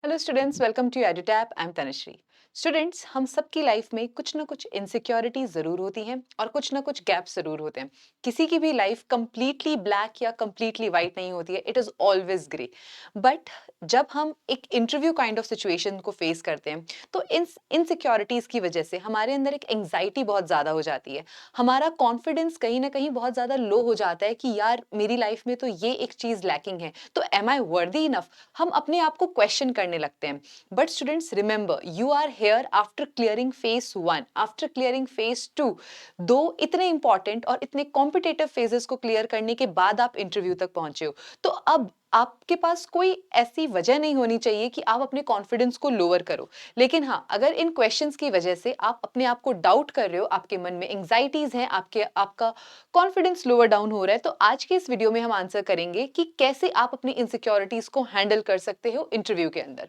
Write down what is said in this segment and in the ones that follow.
Hello students, welcome to Edutap. I am Tanushree. Students, हम सबकी life में कुछ ना कुछ इनसिक्योरिटीज जरूर होती हैं और कुछ ना कुछ गैप्स जरूर होते हैं। किसी की भी लाइफ कंप्लीटली ब्लैक या कंप्लीटली वाइट नहीं होती है, it is always grey. But जब हम एक इंटरव्यू काइंड ऑफ सिचुएशन को फेस करते हैं तो इन इनसिक्योरिटीज की वजह से हमारे अंदर एक एंग्जाइटी बहुत ज्यादा हो जाती है। हमारा कॉन्फिडेंस कहीं ना कहीं बहुत ज्यादा लो हो जाता है कि यार मेरी लाइफ में तो ये एक चीज लैकिंग है, तो एम आई वर्दी इनफ। हम अपने आप को क्वेश्चन करने लगते हैं। But students, remember, you are here after clearing phase 1, after clearing phase 2। दो इतने इंपॉर्टेंट और इतने कॉम्पिटेटिव फेजेस को क्लियर करने के बाद आप इंटरव्यू तक पहुंचे हो, तो अब आपके पास कोई ऐसी वजह नहीं होनी चाहिए कि आप अपने कॉन्फिडेंस को लोअर करो। लेकिन हाँ, अगर इन क्वेश्चंस की वजह से आप अपने आप को डाउट कर रहे हो, आपके मन में एंग्जाइटीज हैं, आपका कॉन्फिडेंस लोअर डाउन हो रहा है, तो आज के इस वीडियो में हम आंसर करेंगे कि कैसे आप अपनी इनसिक्योरिटीज को हैंडल कर सकते हो इंटरव्यू के अंदर।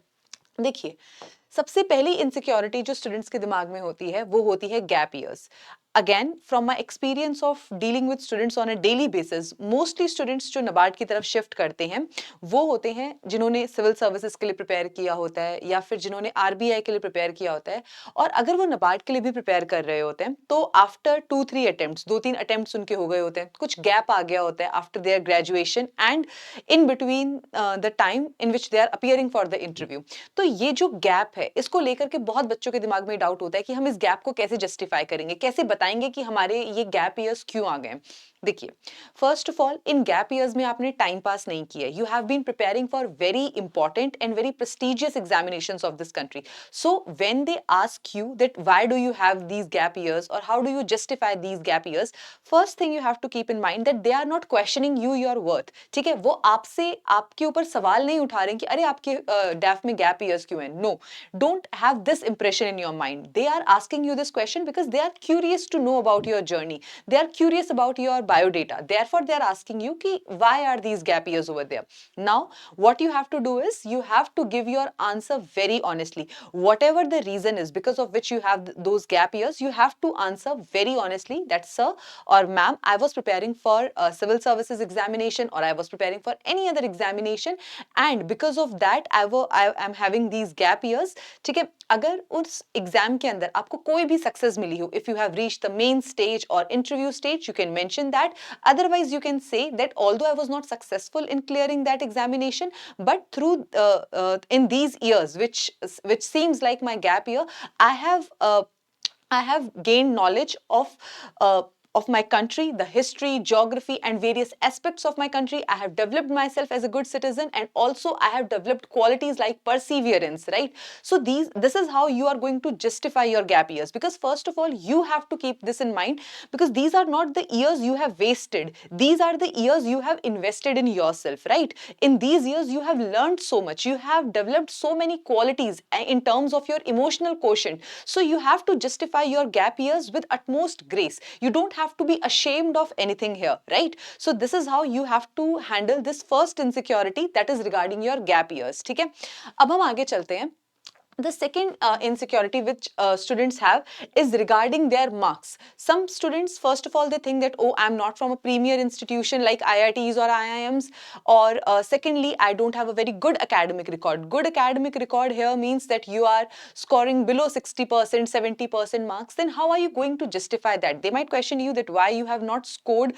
देखिए, सबसे पहली इनसिक्योरिटी जो स्टूडेंट्स के दिमाग में होती है वो होती है gap years. Again, from my experience of dealing with students on a daily basis, mostly students जो नबार्ड की तरफ शिफ्ट करते हैं वो होते हैं जिन्होंने सिविल सर्विसेज के लिए प्रिपेयर किया होता है या फिर जिन्होंने आरबीआई के लिए प्रिपेयर किया होता है। और अगर वो नबार्ड के लिए भी प्रिपेयर कर रहे होते हैं तो आफ्टर 2-3 अटेम्प्ट्स, 2-3 अटेम्प्ट्स उनके हो गए होते हैं, कुछ गैप आ गया होता है after their graduation and in between the time in which they are appearing for the interview. तो ये जो गैप है, इसको लेकर के बहुत बच्चों के दिमाग में डाउट होता है कि हम इस गैप को कैसे जस्टिफाई करेंगे, कैसे बताएंगे कि हमारे ये गैप ईयर्स क्यों आ गए। देखिए, first of all, in gap years में आपने टाइम पास नहीं किया, you have been preparing for very important and very prestigious examinations of this country. So when they ask you that why do you have these gap years और how do you justify these gap years, first thing you have to keep in mind that they are not questioning you your worth. ठीक है, वो आपसे आपके ऊपर सवाल नहीं उठा रहे हैं कि अरे आपके डैफ में गैप ईयर्स क्यों है। No, don't have this impression in your mind. They are asking you this question because they are curious to know about your journey. They are curious about your biodata. Therefore, they are asking you ki why are these gap years over there. Now, what you have to do is you have to give your answer very honestly. Whatever the reason is because of which you have those gap years, you have to answer very honestly that sir or ma'am, I was preparing for a civil services examination or I was preparing for any other examination and because of that I am having these gap years. ठीक है, अगर उस exam के अंदर आपको कोई भी success मिली हो, if you have reached the main stage और interview stage, you can mention that. Otherwise you can say that although I was not successful in clearing that examination, but through in these years which seems like my gap year, i have uh, I have gained knowledge of my country, the history, geography, and various aspects of my country. I have developed myself as a good citizen, and also I have developed qualities like perseverance, right? So this is how you are going to justify your gap years. Because first of all, you have to keep this in mind, because these are not the years you have wasted. These are the years you have invested in yourself, right? In these years, you have learned so much. You have developed so many qualities in terms of your emotional quotient. So you have to justify your gap years with utmost grace. You don't have to be ashamed of anything here, right? So this is how you have to handle this first insecurity, that is regarding your gap years. ठीक है, अब हम आगे चलते हैं। The second insecurity which students have is regarding their marks. Some students, first of all, they think that, oh, I'm not from a premier institution like IITs or IIMs, or secondly, I don't have a very good academic record. Good academic record here means that you are scoring below 60%, 70% marks. Then how are you going to justify that? They might question you that why you have not scored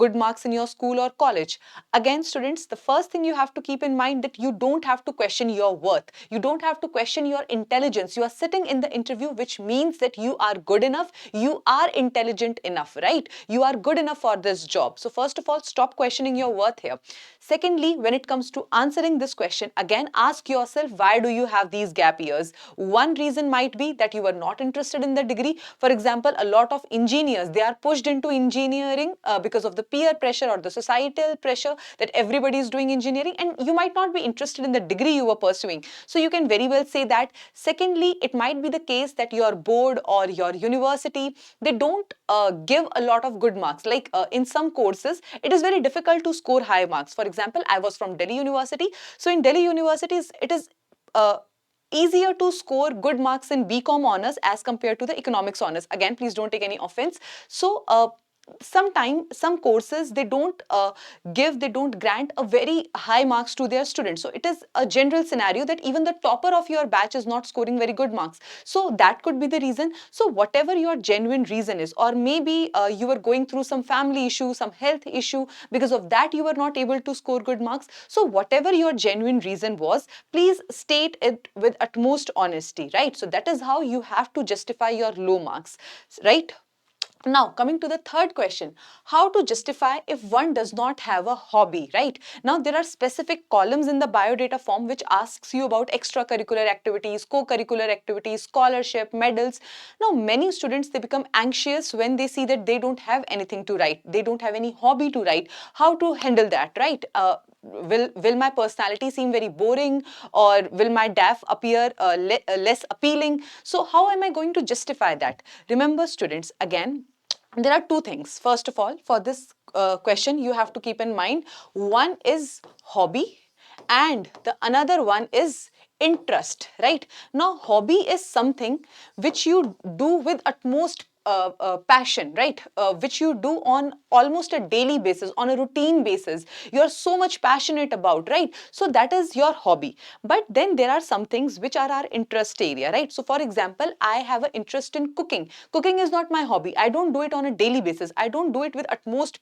good marks in your school or college. Again, students, the first thing you have to keep in mind that you don't have to question your worth. You don't have to question your intelligence. You are sitting in the interview, which means that you are good enough, you are intelligent enough, right? You are good enough for this job. So first of all, stop questioning your worth here. Secondly, when it comes to answering this question, again, ask yourself, why do you have these gap years? One reason might be that you were not interested in the degree. For example, a lot of engineers, they are pushed into engineering because of the peer pressure or the societal pressure that everybody is doing engineering, and you might not be interested in the degree you were pursuing. So you can very well say that. Secondly, it might be the case that your board or your university, they don't give a lot of good marks. Like in some courses, it is very difficult to score high marks. For example, I was from Delhi University. So in Delhi universities, it is easier to score good marks in BCom honors as compared to the economics honors. Again, please don't take any offense. So some courses they don't grant a very high marks to their students. So it is a general scenario that even the topper of your batch is not scoring very good marks. So that could be the reason. So whatever your genuine reason is, or maybe you are going through some family issue, some health issue, because of that you were not able to score good marks. So whatever your genuine reason was, please state it with utmost honesty, right? So that is how you have to justify your low marks, right? Now, coming to the third question, how to justify if one does not have a hobby, right? Now, there are specific columns in the biodata form which asks you about extracurricular activities, co-curricular activities, scholarship, medals. Now, many students, they become anxious when they see that they don't have anything to write. They don't have any hobby to write. How to handle that, right? Will my personality seem very boring, or will my DAF appear less appealing? So how am I going to justify that? Remember, students, again, there are two things. First of all, for this question, you have to keep in mind, one is hobby and the another one is interest, right? Now, hobby is something which you do with utmost passion, right? Which you do on almost a daily basis, on a routine basis. You are so much passionate about, right? So that is your hobby. But then there are some things which are our interest area, right? So for example, I have an interest in cooking. Cooking is not my hobby. I don't do it on a daily basis. I don't do it with utmost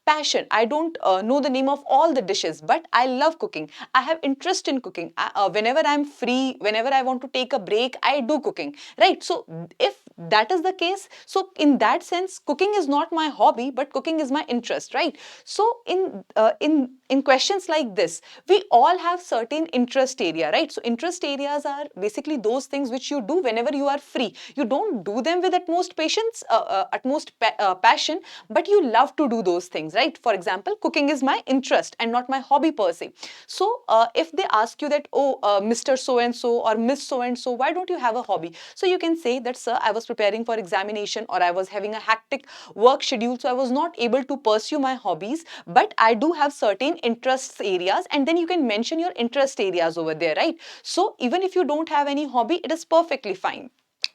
passion. I don't know the name of all the dishes, but I love cooking. I have interest in cooking. Whenever I'm free, whenever I want to take a break, I do cooking, right? So if that is the case, so in that sense, cooking is not my hobby, but cooking is my interest, right? So in questions like this, we all have certain interest area, right? So interest areas are basically those things which you do whenever you are free. You don't do them with utmost patience, passion, but you love to do those things, right? For example, cooking is my interest and not my hobby per se. So if they ask you that, oh, Mr. So and so or Miss So and so, why don't you have a hobby? So you can say that, sir, I was preparing for examination, or I was having a hectic work schedule, so I was not able to pursue my hobbies, but I do have certain interests areas, and then you can mention your interest areas over there, right? So even if you don't have any hobby, it is perfectly fine.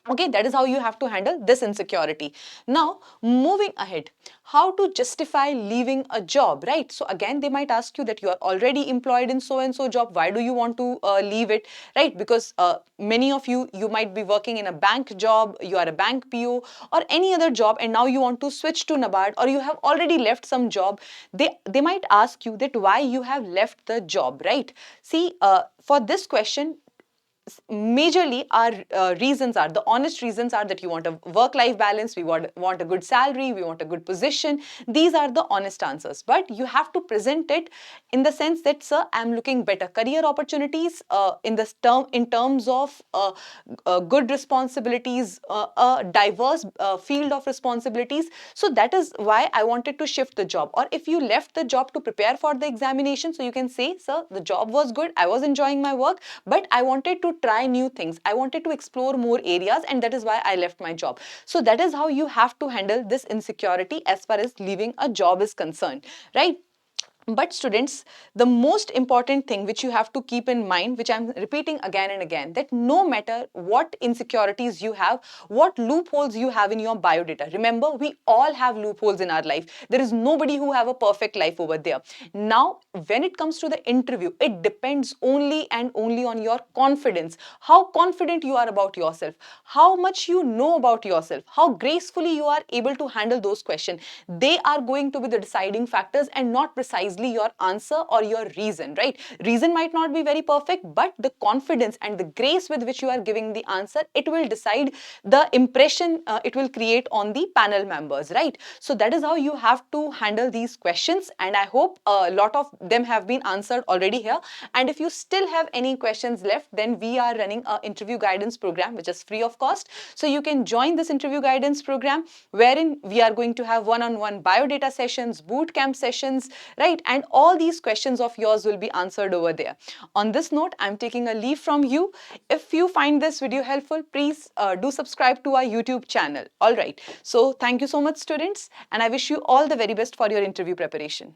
Okay, that is how you have to handle this insecurity. Now, moving ahead, how to justify leaving a job, right? So again, they might ask you that you are already employed in so and so job. Why do you want to leave it, right? Because many of you might be working in a bank job, you are a bank PO or any other job, and now you want to switch to NABARD, or you have already left some job. They might ask you that why you have left the job, right? See, for this question, majorly our reasons are, the honest reasons are that you want a work-life balance, we want a good salary, we want a good position. These are the honest answers, but you have to present it in the sense that, sir, I'm looking better career opportunities in terms of good responsibilities, a diverse field of responsibilities. So that is why I wanted to shift the job. Or if you left the job to prepare for the examination, so you can say, sir, the job was good, I was enjoying my work, but I wanted to try new things. I wanted to explore more areas, and that is why I left my job. So that is how you have to handle this insecurity as far as leaving a job is concerned, right? But students, the most important thing which you have to keep in mind, which I'm repeating again and again, that no matter what insecurities you have, what loopholes you have in your biodata, remember, we all have loopholes in our life. There is nobody who have a perfect life over there. Now, when it comes to the interview, it depends only and only on your confidence, how confident you are about yourself, how much you know about yourself, how gracefully you are able to handle those questions. They are going to be the deciding factors, and not precisely your answer or your reason, right? Reason might not be very perfect, but the confidence and the grace with which you are giving the answer, it will decide the impression it will create on the panel members, right? So that is how you have to handle these questions, and I hope a lot of them have been answered already here. And if you still have any questions left, then we are running an interview guidance program which is free of cost. So you can join this interview guidance program, wherein we are going to have one-on-one biodata sessions, boot camp sessions, right? And all these questions of yours will be answered over there. On this note, I'm taking a leave from you. If you find this video helpful, please do subscribe to our YouTube channel. All right. So thank you so much, students, and I wish you all the very best for your interview preparation.